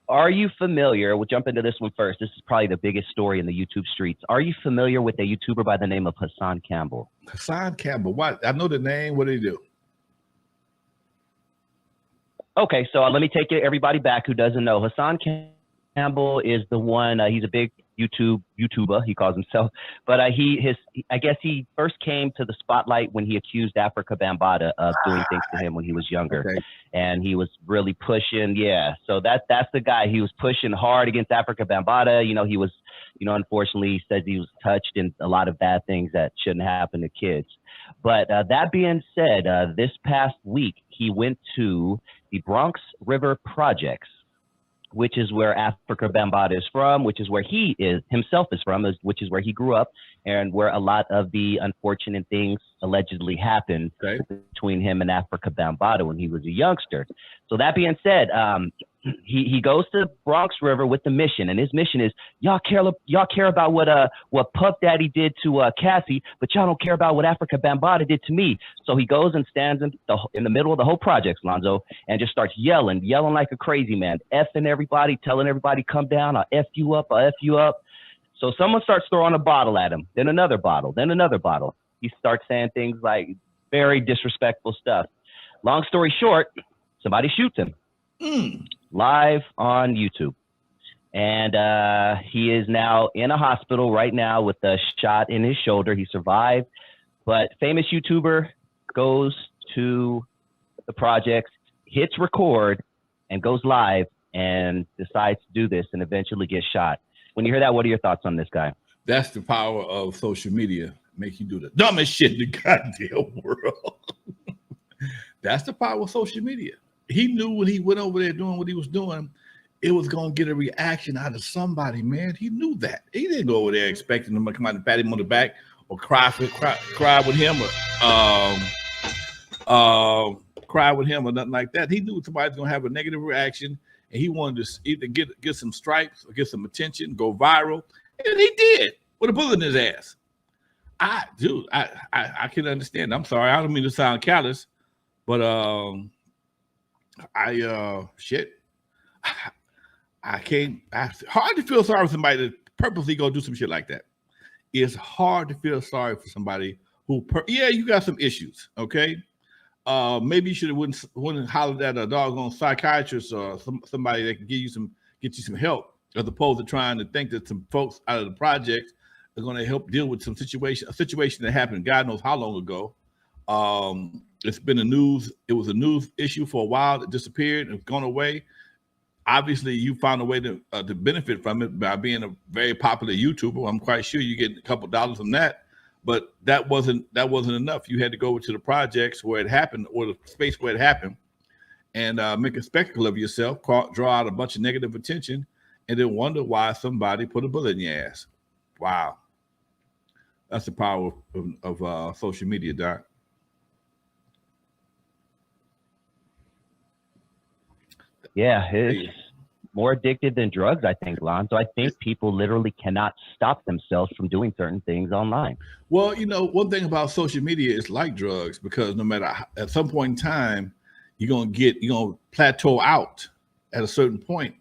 Are you familiar? We'll jump into this one first. This is probably the biggest story in the YouTube streets. Are you familiar with a YouTuber by the name of Hassan Campbell? Hassan Campbell. What? I know the name. What did he do? Okay, so let me take everybody back who doesn't know. Hassan Campbell is the one. He's a big YouTuber. He calls himself, but I guess he first came to the spotlight when he accused Africa Bambaataa of doing things to him when he was younger, Okay. and he was really pushing. Yeah, so that's the guy. He was pushing hard against Africa Bambaataa. You know, he was, unfortunately, he says he was touched in a lot of bad things that shouldn't happen to kids. But that being said, this past week he went to the Bronx River Projects, which is where Africa Bambaataa is from, which is where he himself is from, which is where he grew up, and where a lot of the unfortunate things allegedly happened between him and Africa Bambaataa when he was a youngster. So that being said, he goes to Bronx River with the mission, and his mission is y'all care about what Puff Daddy did to Cassie, but y'all don't care about what Africa Bambaataa did to me. So he goes and stands in the middle of the whole project, Lonzo, and just starts yelling like a crazy man, effing everybody, telling everybody come down, I'll F you up, I'll F you up. So someone starts throwing a bottle at him, then another bottle, then another bottle. He starts saying things like very disrespectful stuff. Long story short, somebody shoots him. Live on YouTube, and he is now in a hospital right now with a shot in his shoulder. He survived, but famous YouTuber goes to the projects, hits record, and goes live and decides to do this and eventually gets shot. When you hear that, what are your thoughts on this guy? That's the power of social media. Make you do the dumbest shit in the goddamn world. That's the power of social media. He knew when he went over there doing what he was doing, it was going to get a reaction out of somebody, man. He knew that. He didn't go over there expecting them to come out and pat him on the back or cry with him or cry with him or nothing like that. He knew somebody's going to have a negative reaction, and he wanted to either get some stripes or get some attention, go viral, and he did with a bullet in his ass. I can understand. I'm sorry. I don't mean to sound callous, but hard to feel sorry for somebody to purposely go do some shit like that. It's hard to feel sorry for somebody who, you got some issues, okay? Maybe you should have wouldn't hollered at a doggone psychiatrist or somebody that can get you some help, as opposed to trying to think that some folks out of the project are going to help deal with a situation that happened God knows how long ago. It's been it was a news issue for a while. It disappeared and gone away. Obviously, you found a way to benefit from it by being a very popular YouTuber. I'm quite sure you get a couple dollars from that, but that wasn't enough. You had to go to the projects where it happened, or the space where it happened, and make a spectacle of yourself, draw out a bunch of negative attention, and then wonder why somebody put a bullet in your ass. Wow, that's the power of social media, Doc. Yeah, it's more addictive than drugs, I think, Lonzo. I think people literally cannot stop themselves from doing certain things online. Well, one thing about social media is like drugs, because no matter at some point in time, you're gonna plateau out at a certain point,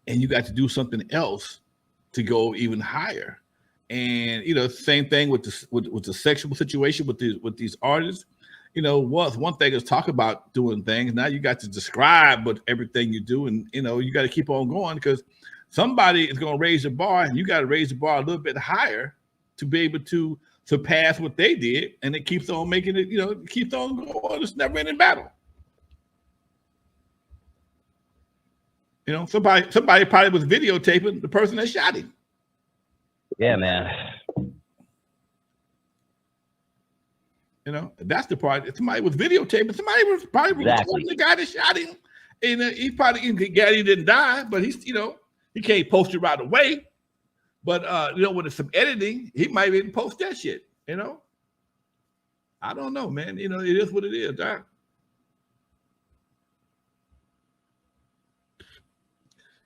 and you got to do something else to go even higher. And same thing with the sexual situation with these artists. One thing is talk about doing things. Now you got to describe everything you do, and you got to keep on going, because somebody is going to raise the bar, and you got to raise the bar a little bit higher to be able to surpass what they did, and it keeps on making it. It keeps on going. It's never ending battle. Somebody probably was videotaping the person that shot him. Yeah, man. That's the part. Somebody was videotaping. Somebody was probably recording the guy that shot him. And he probably glad he didn't die, but he's, he can't post it right away. But with some editing, he might even post that shit. I don't know, man. It is what it is, Doc.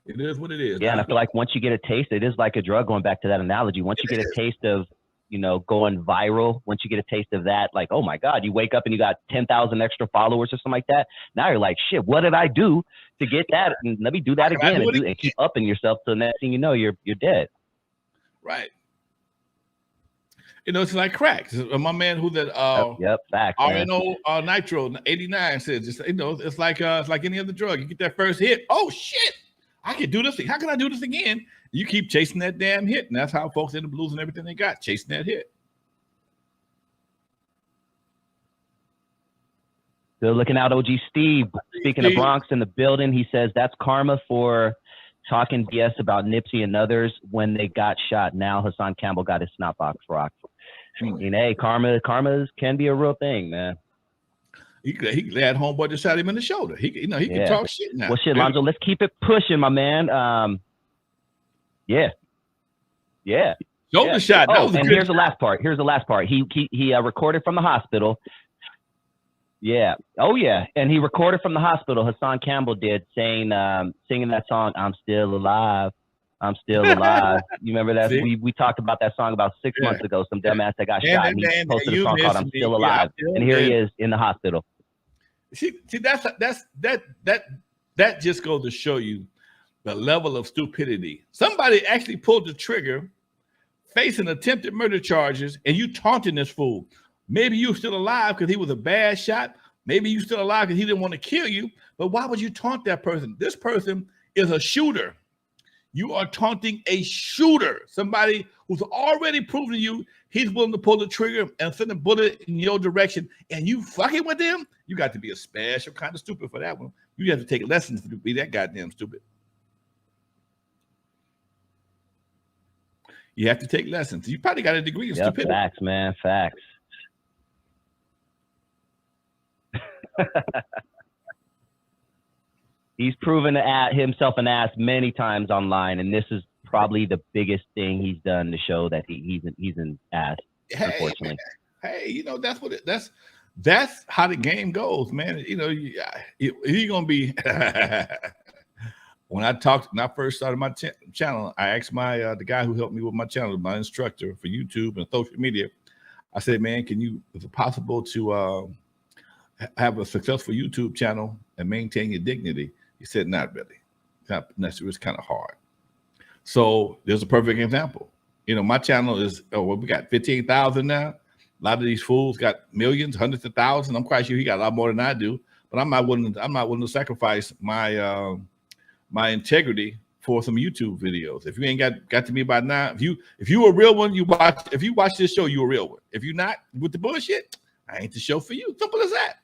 It is what it is. Yeah, and I feel like once you get a taste, it is like a drug. Going back to that analogy, once you get a taste of you know, going viral. Once you get a taste of that, like, oh my God, you wake up and you got 10,000 extra followers or something like that. Now you're like, shit, what did I do to get that? And let me do that again and keep upping yourself. So the next thing you know, you're dead. Right. You know, it's like crack. My man who that facts, RNO Nitro 89 says, just, you know, it's like any other drug. You get that first hit. Oh shit, I can do this thing. How can I do this again? You keep chasing that damn hit, and that's how folks end up losing everything they got, chasing that hit. Still looking out, OG Steve. Speaking of Bronx in the building, he says that's karma for talking BS about Nipsey and others when they got shot. Now Hassan Campbell got his snot box rocked. I mean, hey, karma can be a real thing, man. He glad homeboy just shot him in the shoulder. He can talk shit now. Well, shit, Lonzo, let's keep it pushing, my man. Shoulder shot. Oh, and here's the last part. He recorded from the hospital. Yeah. Oh, yeah. And he recorded from the hospital. Hassan Campbell did, singing that song, "I'm Still Alive." I'm still alive. You remember that? We talked about that song about 6 months ago. Some dumbass that got shot. And he posted a song called "I'm Still Alive," and here he is in the hospital. See, that just goes to show you the level of stupidity. Somebody actually pulled the trigger, facing attempted murder charges, and you taunting this fool. Maybe you're still alive because he was a bad shot. Maybe you're still alive because he didn't want to kill you. But why would you taunt that person? This person is a shooter. You are taunting a shooter, somebody who's already proven to you he's willing to pull the trigger and send a bullet in your direction, and you fucking with him? You got to be a special kind of stupid for that one. You have to take lessons to be that goddamn stupid. You have to take lessons. You probably got a degree in stupidity. Facts, man, facts. He's proven himself an ass many times online, and this is probably the biggest thing he's done to show that he's an ass. Unfortunately, hey, you know that's how the game goes, man. You know, you're gonna be. When I first started my channel, I asked the guy who helped me with my channel, my instructor for YouTube and social media. I said, man, is it possible to have a successful YouTube channel and maintain your dignity? He said, not really. It's kind of hard. So there's a perfect example. You know, my channel is, we got 15,000 now. A lot of these fools got millions, hundreds of thousands. I'm quite sure he got a lot more than I do, but I'm not willing to sacrifice my my integrity for some YouTube videos. If you ain't got to me by now, if you a real one, if you watch this show, you a real one. If you're not with the bullshit, I ain't the show for you. Simple as that.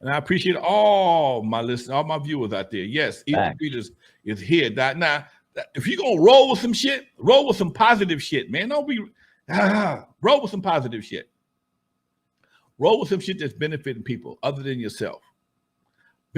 And I appreciate all my listeners, all my viewers out there. Yes, Eazy Peters is here. Now, if you're going to roll with some shit, roll with some positive shit, man. Don't be, roll with some positive shit. Roll with some shit that's benefiting people other than yourself.